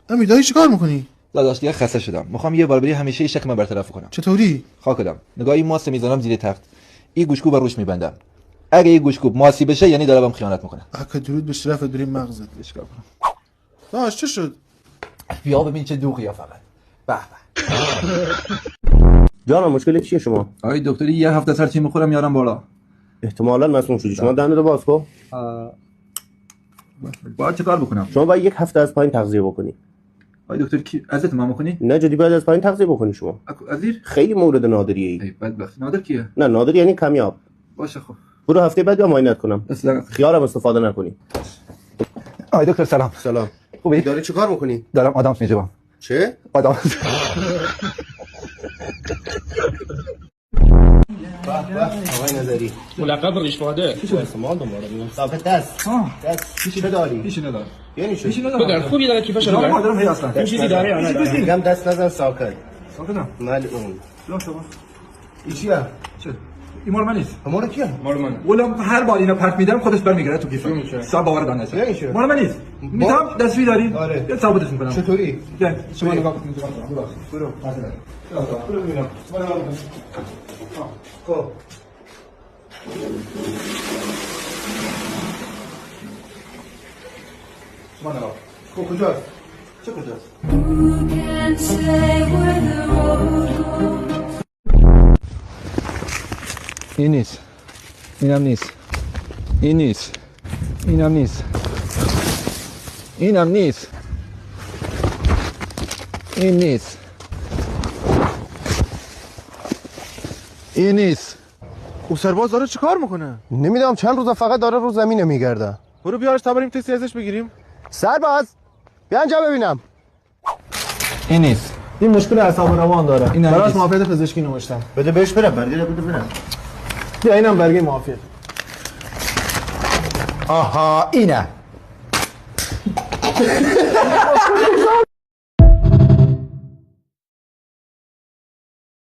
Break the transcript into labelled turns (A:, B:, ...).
A: امیر دایی چیکار میکنی؟
B: داداش دیگه خسته شدم. میخوام یه بار بری همیشه شک من برطرف کنم.
A: چطوری؟
B: خاکدم. نگاه این ماست میذارم زیر تخت. این گوشکوب روش میبندم. اگه این گوشکوب ماسی بشه یعنی داره بهم خیانت میکنه.
A: اگه درود به شرف بریم مغزت.
B: چیکار کنم؟
A: داش چه شد؟
B: بیا ببین چه دوغیه فقط. به به.
C: جانم مشکل چیه شما؟
B: آقای دکتری یه هفته سر چی میخورم میارم بالا.
C: احتمالاً مسموم شدی. شما دهنت رو باز کن.
B: باید چه کار بکنم؟
C: شما باید یک هفته از پایین تغذیه بکنی.
B: آقای دکتر کی ازت ما میکنی؟
C: نه جدی باید از پایین تغذیه بکنی شما.
B: ازیر؟
C: خیلی مورد نادریه ای.
B: بدبخت. نادر کیه؟
C: نه نادر یعنی کمیاب.
B: باشه خب.
C: برو هفته بعد یا معاینت کنم.
B: اصلا
C: خیارم استفاده نکنی.
B: آقای دکتر سلام.
C: سلام.
B: خوبی؟
C: داری چیکار میکنی؟
B: دارم آدم میجوام.
C: چه؟
B: آدم.
C: آقای نظری
D: ملقب ریش باده
C: استعمال دنباله میام ثابت دست چه داری؟
B: پیش ندار.
C: یعنی چی؟
D: پدر خوبی داره کیفش رو
B: ما دارم هی اصلا.
D: این چیزی داره یا نداره
C: میگم دست نزن ساکت
B: ساکتم.
C: ملعون
B: جان شما.
C: این چیه؟
B: چه؟ این مال من نیست.
C: مال کیه؟
D: مال من
B: ولم هر بار اینو پرت میدم خودش برمیگره تو کیفم. صاحب باور دانه
C: یعنی
B: نشه.
C: چی؟
B: مال من نیست. میتونم دستوی داری؟
C: آره.
B: یه ثابتش میکنم.
C: چطوری؟
B: بیا شما نگاه کن.
C: برو
B: برو ببینم.
C: خب
B: شما نگاه.
C: خب کجاست؟
B: چه کجاست؟
E: Who can say where the road goes?
B: این نیست. اینم نیست. این نیست. اینم نیست. اینم نیست. این نیست. این نیست.
A: او سرباز داره چیکار میکنه؟
C: نمیدونم چند روز فقط داره رو زمین میگرده.
A: برو بیارش تا بریم تستی ازش بگیریم.
C: سرباز بیا اینجا ببینم.
B: این نیست.
A: این مشکل اعصاب روان داره.
B: این
A: براش
B: نیست.
A: معافیت پزشکی نوشتم.
C: بده بهش برم برگه بده برم.
A: بیا اینم برگه معافیت.
B: آها اینه.